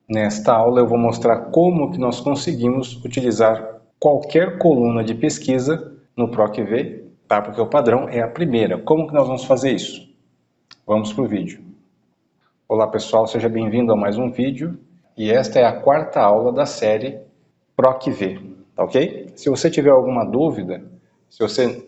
Nesta aula eu vou mostrar como que nós conseguimos utilizar qualquer coluna de pesquisa no PROC-V, tá? Porque o padrão é a primeira. Como que nós vamos fazer isso? Vamos para o vídeo. Olá pessoal, seja bem-vindo a mais um vídeo e esta é a quarta aula da série PROC-V, tá ok? Se você tiver alguma dúvida, se você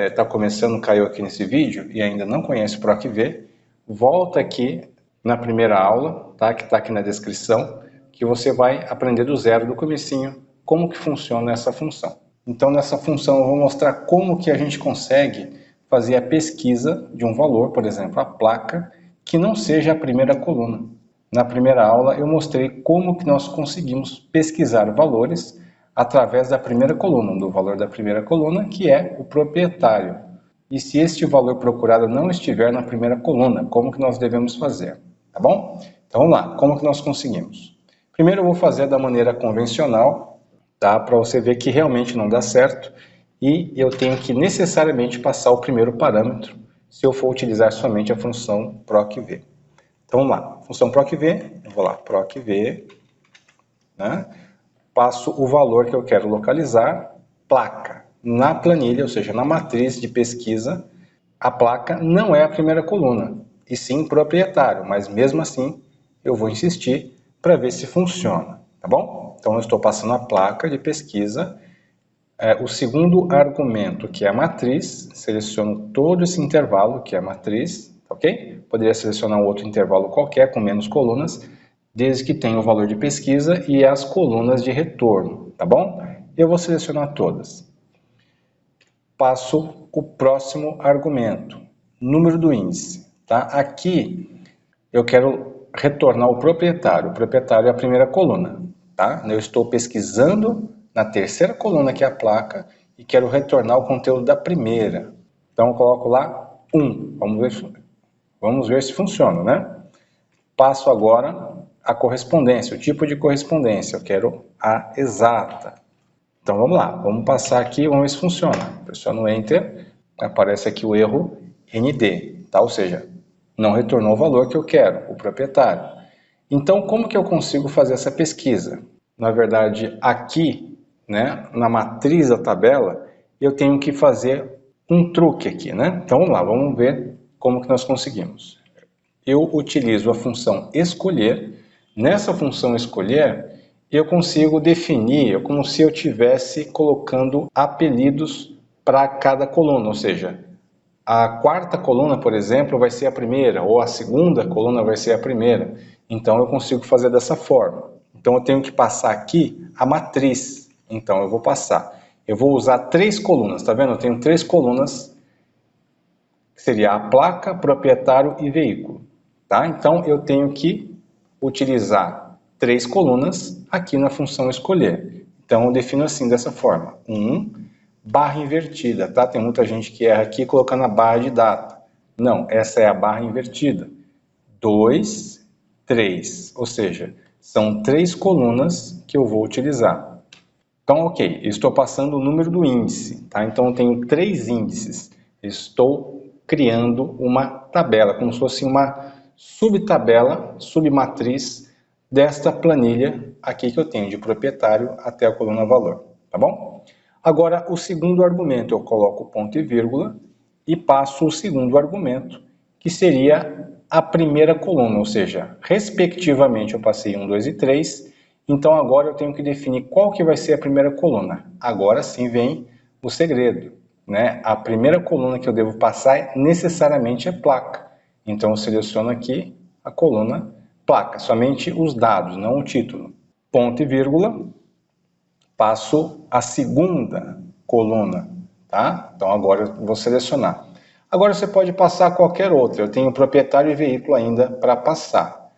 está começando, caiu aqui nesse vídeo e ainda não conhece o PROC-V, volta aqui na primeira aula, tá? Que está aqui na descrição, que você vai aprender do zero, do comecinho, como que funciona essa função. Então nessa função eu vou mostrar como que a gente consegue fazer a pesquisa de um valor, por exemplo, a placa, que não seja a primeira coluna. Na primeira aula eu mostrei como que nós conseguimos pesquisar valores através da primeira coluna, do valor da primeira coluna, que é o proprietário. E se este valor procurado não estiver na primeira coluna, como que nós devemos fazer? Tá bom? Então vamos lá, como que nós conseguimos? Primeiro eu vou fazer da maneira convencional, tá? Para você ver que realmente não dá certo e eu tenho que necessariamente passar o primeiro parâmetro se eu for utilizar somente a função PROC-V. Então vamos lá, função PROC-V, eu vou lá, PROC-V, né? Passo o valor que eu quero localizar, placa. Na planilha, ou seja, na matriz de pesquisa, a placa não é a primeira coluna, e sim proprietário, mas mesmo assim eu vou insistir para ver se funciona, tá bom? Então eu estou passando a placa de pesquisa, o segundo argumento, que é a matriz, seleciono todo esse intervalo, que é a matriz, ok? Poderia selecionar um outro intervalo qualquer, com menos colunas, desde que tenha o valor de pesquisa e as colunas de retorno, tá bom? Eu vou selecionar todas. Passo o próximo argumento, número do índice, tá? Aqui eu quero retornar o proprietário é a primeira coluna, tá? Eu estou pesquisando na terceira coluna, que é a placa, e quero retornar o conteúdo da primeira. Então eu coloco lá 1, vamos ver se funciona, né? Passo agora a correspondência, o tipo de correspondência, eu quero a exata. Então vamos lá, vamos passar aqui, vamos ver se funciona. Pressiono Enter, aparece aqui o erro ND, tá? Ou seja, não retornou o valor que eu quero, o proprietário. Então como que eu consigo fazer essa pesquisa? Na verdade, aqui, né, na matriz da tabela, eu tenho que fazer um truque aqui, né? Então vamos lá, vamos ver como que nós conseguimos. Eu utilizo a função escolher. Nessa função escolher, eu consigo definir, como se eu estivesse colocando apelidos para cada coluna, ou seja, a quarta coluna, por exemplo, vai ser a primeira, ou a segunda coluna vai ser a primeira. Então eu consigo fazer dessa forma. Então eu tenho que passar aqui a matriz. Então eu vou passar. Eu vou usar 3 colunas, tá vendo? Eu tenho 3 colunas, que seria a placa, proprietário e veículo. Tá? Então eu tenho que utilizar 3 colunas aqui na função escolher. Então eu defino assim, dessa forma. 1, barra invertida, tá? Tem muita gente que erra aqui colocando a barra de data. Não, essa é a barra invertida. 2, 3, ou seja, são 3 colunas que eu vou utilizar. Então, ok, eu estou passando o número do índice, tá? Então eu tenho 3 índices. Estou criando uma tabela, como se fosse uma subtabela, submatriz desta planilha aqui que eu tenho, de proprietário até a coluna valor, tá bom? Agora, o segundo argumento, eu coloco ponto e vírgula e passo o segundo argumento, que seria a primeira coluna, ou seja, respectivamente eu passei 1, 2 e 3, então agora eu tenho que definir qual que vai ser a primeira coluna. Agora sim vem o segredo, né? A primeira coluna que eu devo passar necessariamente é placa. Então eu seleciono aqui a coluna placa, somente os dados, não o título. Ponto e vírgula, passo a segunda coluna, tá? Então agora eu vou selecionar. Agora você pode passar qualquer outra, eu tenho proprietário e veículo ainda para passar.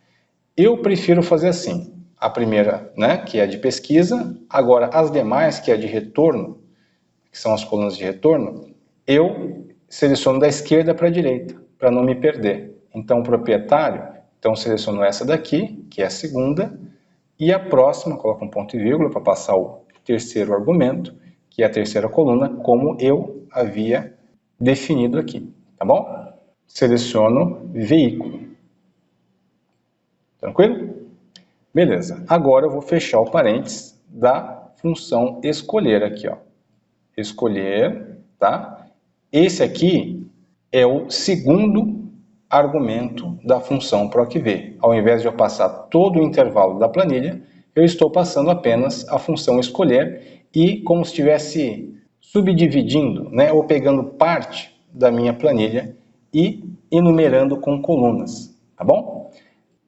Eu prefiro fazer assim, a primeira, né, que é de pesquisa, agora as demais, que é de retorno, que são as colunas de retorno, eu seleciono da esquerda para a direita, para não me perder. Então, proprietário, então seleciono essa daqui, que é a segunda, e a próxima, coloco um ponto e vírgula para passar o terceiro argumento, que é a terceira coluna, como eu havia definido aqui, tá bom? Seleciono veículo. Tranquilo? Beleza, agora eu vou fechar o parênteses da função escolher aqui, ó. Escolher, tá? Esse aqui é o segundo argumento da função procv. Ao invés de eu passar todo o intervalo da planilha, eu estou passando apenas a função escolher e como se estivesse subdividindo, né, ou pegando parte da minha planilha e enumerando com colunas, tá bom?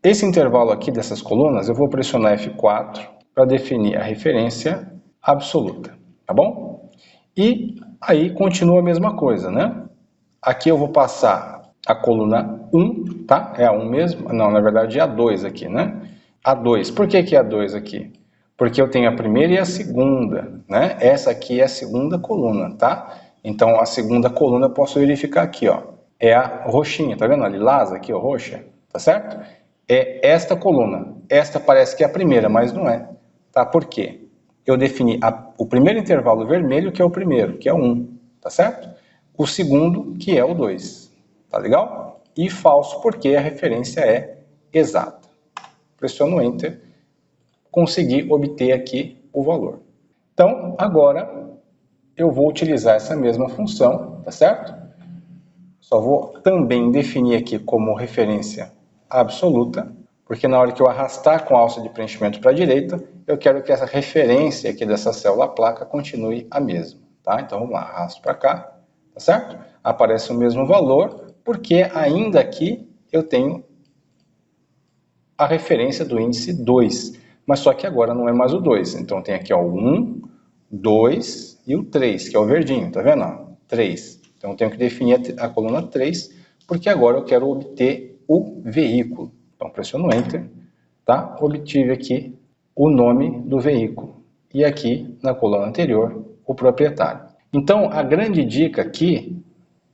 Esse intervalo aqui dessas colunas, eu vou pressionar F4 para definir a referência absoluta, tá bom? E aí continua a mesma coisa, né? Aqui eu vou passar a coluna 1, tá? É a 1 mesmo? Não, na verdade é a 2 aqui, né? A 2. Por que é a 2 aqui? Porque eu tenho a primeira e a segunda, né? Essa aqui é a segunda coluna, tá? Então, a segunda coluna eu posso verificar aqui, ó. É a roxinha, tá vendo? A lilás aqui, ó, roxa, tá certo? É esta coluna. Esta parece que é a primeira, mas não é, tá? Por quê? Eu defini o primeiro intervalo vermelho, que é o primeiro, que é o 1, tá certo? O segundo, que é o 2, tá legal? E falso, porque a referência é exata. Pressiono Enter, consegui obter aqui o valor. Então, agora eu vou utilizar essa mesma função, tá certo? Só vou também definir aqui como referência absoluta, porque na hora que eu arrastar com a alça de preenchimento para a direita, eu quero que essa referência aqui dessa célula placa continue a mesma, tá? Então vamos lá, arrasto para cá, tá certo? Aparece o mesmo valor, porque ainda aqui eu tenho a referência do índice 2, mas só que agora não é mais o 2, então tem aqui ó, o 1, 2 e o 3, que é o verdinho, tá vendo? Ó, 3. Então eu tenho que definir a coluna 3, porque agora eu quero obter o veículo. Então pressiono Enter, tá? Obtive aqui o nome do veículo. E aqui, na coluna anterior, o proprietário. Então a grande dica aqui,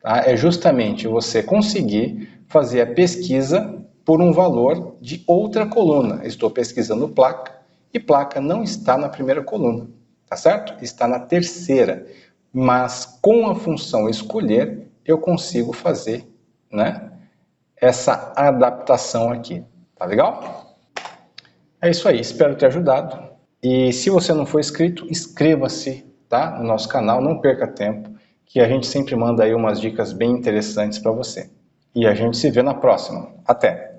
tá, é justamente você conseguir fazer a pesquisa por um valor de outra coluna. Estou pesquisando placa, e placa não está na primeira coluna, tá certo? Está na terceira. Mas com a função escolher, eu consigo fazer, né, essa adaptação aqui. Tá legal? É isso aí, espero ter ajudado. E se você não for inscrito, inscreva-se, tá, no nosso canal, não perca tempo, que a gente sempre manda aí umas dicas bem interessantes para você. E a gente se vê na próxima. Até!